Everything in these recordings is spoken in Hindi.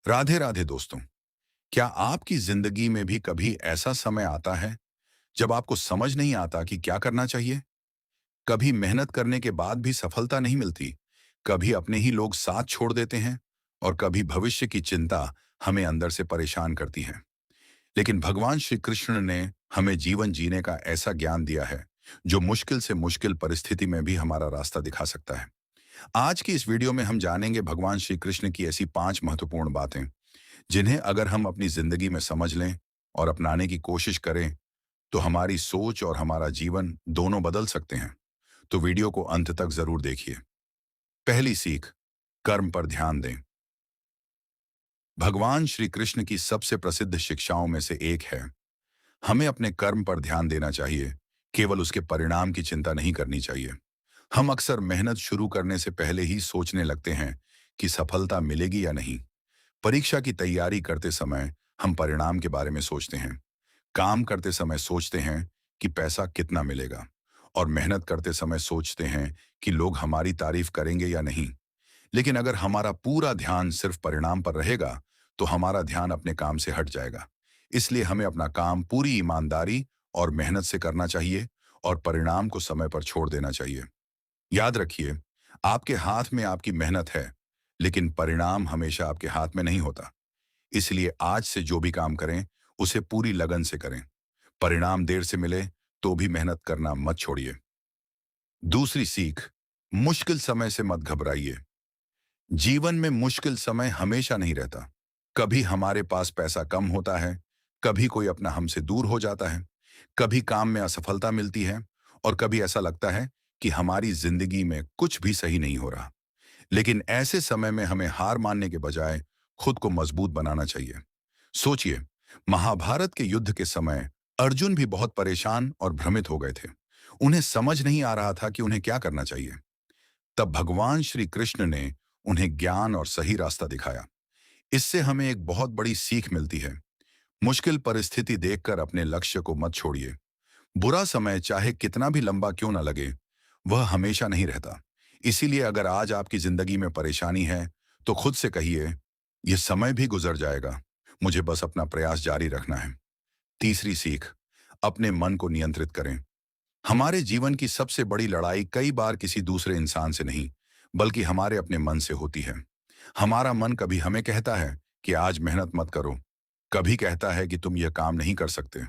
राधे राधे दोस्तों। क्या आपकी जिंदगी में भी कभी ऐसा समय आता है जब आपको समझ नहीं आता कि क्या करना चाहिए? कभी मेहनत करने के बाद भी सफलता नहीं मिलती, कभी अपने ही लोग साथ छोड़ देते हैं और कभी भविष्य की चिंता हमें अंदर से परेशान करती है। लेकिन भगवान श्री कृष्ण ने हमें जीवन जीने का ऐसा ज्ञान दिया है जो मुश्किल से मुश्किल परिस्थिति में भी हमारा रास्ता दिखा सकता है। आज की इस वीडियो में हम जानेंगे भगवान श्री कृष्ण की ऐसी 5 महत्वपूर्ण बातें जिन्हें अगर हम अपनी जिंदगी में समझ लें और अपनाने की कोशिश करें तो हमारी सोच और हमारा जीवन दोनों बदल सकते हैं। तो वीडियो को अंत तक जरूर देखिए। पहली सीख, कर्म पर ध्यान दें। भगवान श्री कृष्ण की सबसे प्रसिद्ध शिक्षाओं में से एक है, हमें अपने कर्म पर ध्यान देना चाहिए, केवल उसके परिणाम की चिंता नहीं करनी चाहिए। हम अक्सर मेहनत शुरू करने से पहले ही सोचने लगते हैं कि सफलता मिलेगी या नहीं। परीक्षा की तैयारी करते समय हम परिणाम के बारे में सोचते हैं, काम करते समय सोचते हैं कि पैसा कितना मिलेगा, और मेहनत करते समय सोचते हैं कि लोग हमारी तारीफ करेंगे या नहीं। लेकिन अगर हमारा पूरा ध्यान सिर्फ परिणाम पर रहेगा तो हमारा ध्यान अपने काम से हट जाएगा। इसलिए हमें अपना काम पूरी ईमानदारी और मेहनत से करना चाहिए और परिणाम को समय पर छोड़ देना चाहिए। याद रखिए, आपके हाथ में आपकी मेहनत है, लेकिन परिणाम हमेशा आपके हाथ में नहीं होता। इसलिए आज से जो भी काम करें उसे पूरी लगन से करें। परिणाम देर से मिले तो भी मेहनत करना मत छोड़िए। दूसरी सीख, मुश्किल समय से मत घबराइए। जीवन में मुश्किल समय हमेशा नहीं रहता। कभी हमारे पास पैसा कम होता है, कभी कोई अपना हमसे दूर हो जाता है, कभी काम में असफलता मिलती है और कभी ऐसा लगता है कि हमारी जिंदगी में कुछ भी सही नहीं हो रहा। लेकिन ऐसे समय में हमें हार मानने के बजाय खुद को मजबूत बनाना चाहिए। सोचिए, महाभारत के युद्ध के समय अर्जुन भी बहुत परेशान और भ्रमित हो गए थे। उन्हें समझ नहीं आ रहा था कि उन्हें क्या करना चाहिए। तब भगवान श्री कृष्ण ने उन्हें ज्ञान और सही रास्ता दिखाया। इससे हमें एक बहुत बड़ी सीख मिलती है। मुश्किल परिस्थिति देखकर अपने लक्ष्य को मत छोड़िए। बुरा समय चाहे कितना भी लंबा क्यों ना लगे, वह हमेशा नहीं रहता। इसीलिए अगर आज आपकी जिंदगी में परेशानी है तो खुद से कहिए, यह समय भी गुजर जाएगा, मुझे बस अपना प्रयास जारी रखना है। तीसरी सीख, अपने मन को नियंत्रित करें। हमारे जीवन की सबसे बड़ी लड़ाई कई बार किसी दूसरे इंसान से नहीं, बल्कि हमारे अपने मन से होती है। हमारा मन कभी हमें कहता है कि आज मेहनत मत करो, कभी कहता है कि तुम यह काम नहीं कर सकते,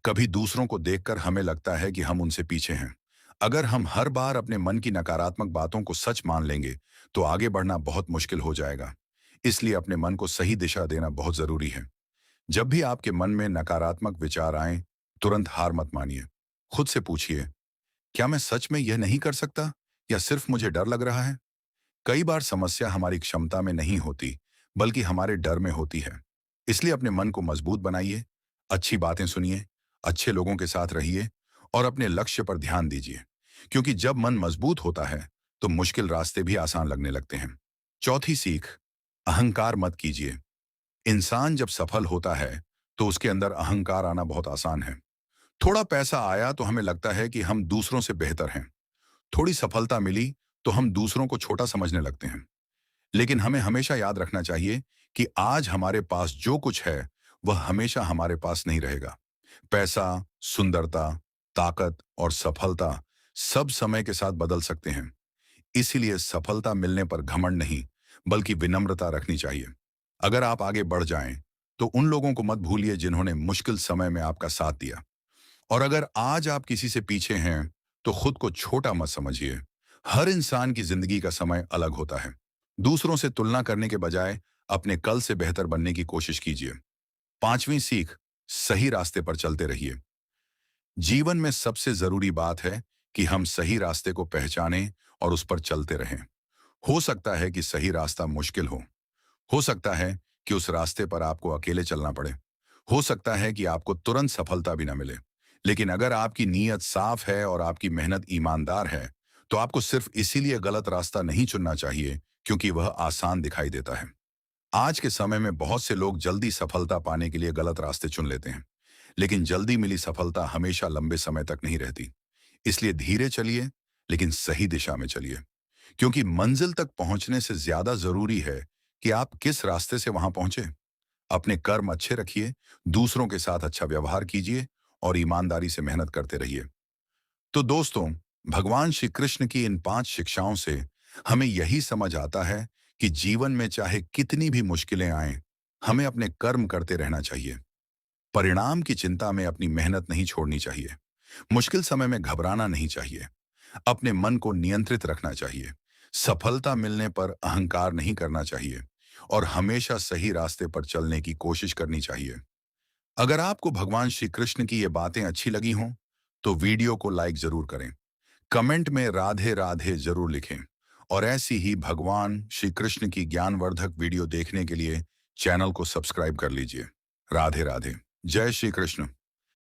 कभी दूसरों को देखकर हमें लगता है कि हम उनसे पीछे हैं। अगर हम हर बार अपने मन की नकारात्मक बातों को सच मान लेंगे तो आगे बढ़ना बहुत मुश्किल हो जाएगा। इसलिए अपने मन को सही दिशा देना बहुत जरूरी है। जब भी आपके मन में नकारात्मक विचार आए, तुरंत हार मत मानिए। खुद से पूछिए, क्या मैं सच में यह नहीं कर सकता या सिर्फ मुझे डर लग रहा है? कई बार समस्या हमारी क्षमता में नहीं होती, बल्कि हमारे डर में होती है। इसलिए अपने मन को मजबूत बनाइए, अच्छी बातें सुनिए, अच्छे लोगों के साथ रहिए और अपने लक्ष्य पर ध्यान दीजिए। क्योंकि जब मन मजबूत होता है तो मुश्किल रास्ते भी आसान लगने लगते हैं। चौथी सीख, अहंकार मत कीजिए। इंसान जब सफल होता है तो उसके अंदर अहंकार आना बहुत आसान है। थोड़ा पैसा आया तो हमें लगता है कि हम दूसरों से बेहतर हैं। थोड़ी सफलता मिली तो हम दूसरों को छोटा समझने लगते हैं। लेकिन हमें हमेशा याद रखना चाहिए कि आज हमारे पास जो कुछ है वह हमेशा हमारे पास नहीं रहेगा। पैसा, सुंदरता, ताकत और सफलता सब समय के साथ बदल सकते हैं। इसीलिए सफलता मिलने पर घमंड नहीं, बल्कि विनम्रता रखनी चाहिए। अगर आप आगे बढ़ जाएं तो उन लोगों को मत भूलिए जिन्होंने मुश्किल समय में आपका साथ दिया। और अगर आज आप किसी से पीछे हैं तो खुद को छोटा मत समझिए। हर इंसान की जिंदगी का समय अलग होता है। दूसरों से तुलना करने के बजाय अपने कल से बेहतर बनने की कोशिश कीजिए। पांचवी सीख, सही रास्ते पर चलते रहिए। जीवन में सबसे जरूरी बात है कि हम सही रास्ते को पहचानें और उस पर चलते रहें। हो सकता है कि सही रास्ता मुश्किल हो सकता है कि उस रास्ते पर आपको अकेले चलना पड़े, हो सकता है कि आपको तुरंत सफलता भी ना मिले। लेकिन अगर आपकी नीयत साफ है और आपकी मेहनत ईमानदार है तो आपको सिर्फ इसीलिए गलत रास्ता नहीं चुनना चाहिए क्योंकि वह आसान दिखाई देता है। आज के समय में बहुत से लोग जल्दी सफलता पाने के लिए गलत रास्ते चुन लेते हैं, लेकिन जल्दी मिली सफलता हमेशा लंबे समय तक नहीं रहती। इसलिए धीरे चलिए, लेकिन सही दिशा में चलिए, क्योंकि मंजिल तक पहुंचने से ज्यादा जरूरी है कि आप किस रास्ते से वहां पहुंचे। अपने कर्म अच्छे रखिए, दूसरों के साथ अच्छा व्यवहार कीजिए और ईमानदारी से मेहनत करते रहिए। तो दोस्तों, भगवान श्री कृष्ण की इन 5 शिक्षाओं से हमें यही समझ आता है कि जीवन में चाहे कितनी भी मुश्किलें आएं, हमें अपने कर्म करते रहना चाहिए। परिणाम की चिंता में अपनी मेहनत नहीं छोड़नी चाहिए। मुश्किल समय में घबराना नहीं चाहिए। अपने मन को नियंत्रित रखना चाहिए। सफलता मिलने पर अहंकार नहीं करना चाहिए और हमेशा सही रास्ते पर चलने की कोशिश करनी चाहिए। अगर आपको भगवान श्री कृष्ण की ये बातें अच्छी लगी हों, तो वीडियो को लाइक जरूर करें। कमेंट में राधे राधे जरूर लिखें और ऐसी ही भगवान श्री कृष्ण की ज्ञानवर्धक वीडियो देखने के लिए चैनल को सब्सक्राइब कर लीजिए। राधे राधे। जय श्री कृष्ण।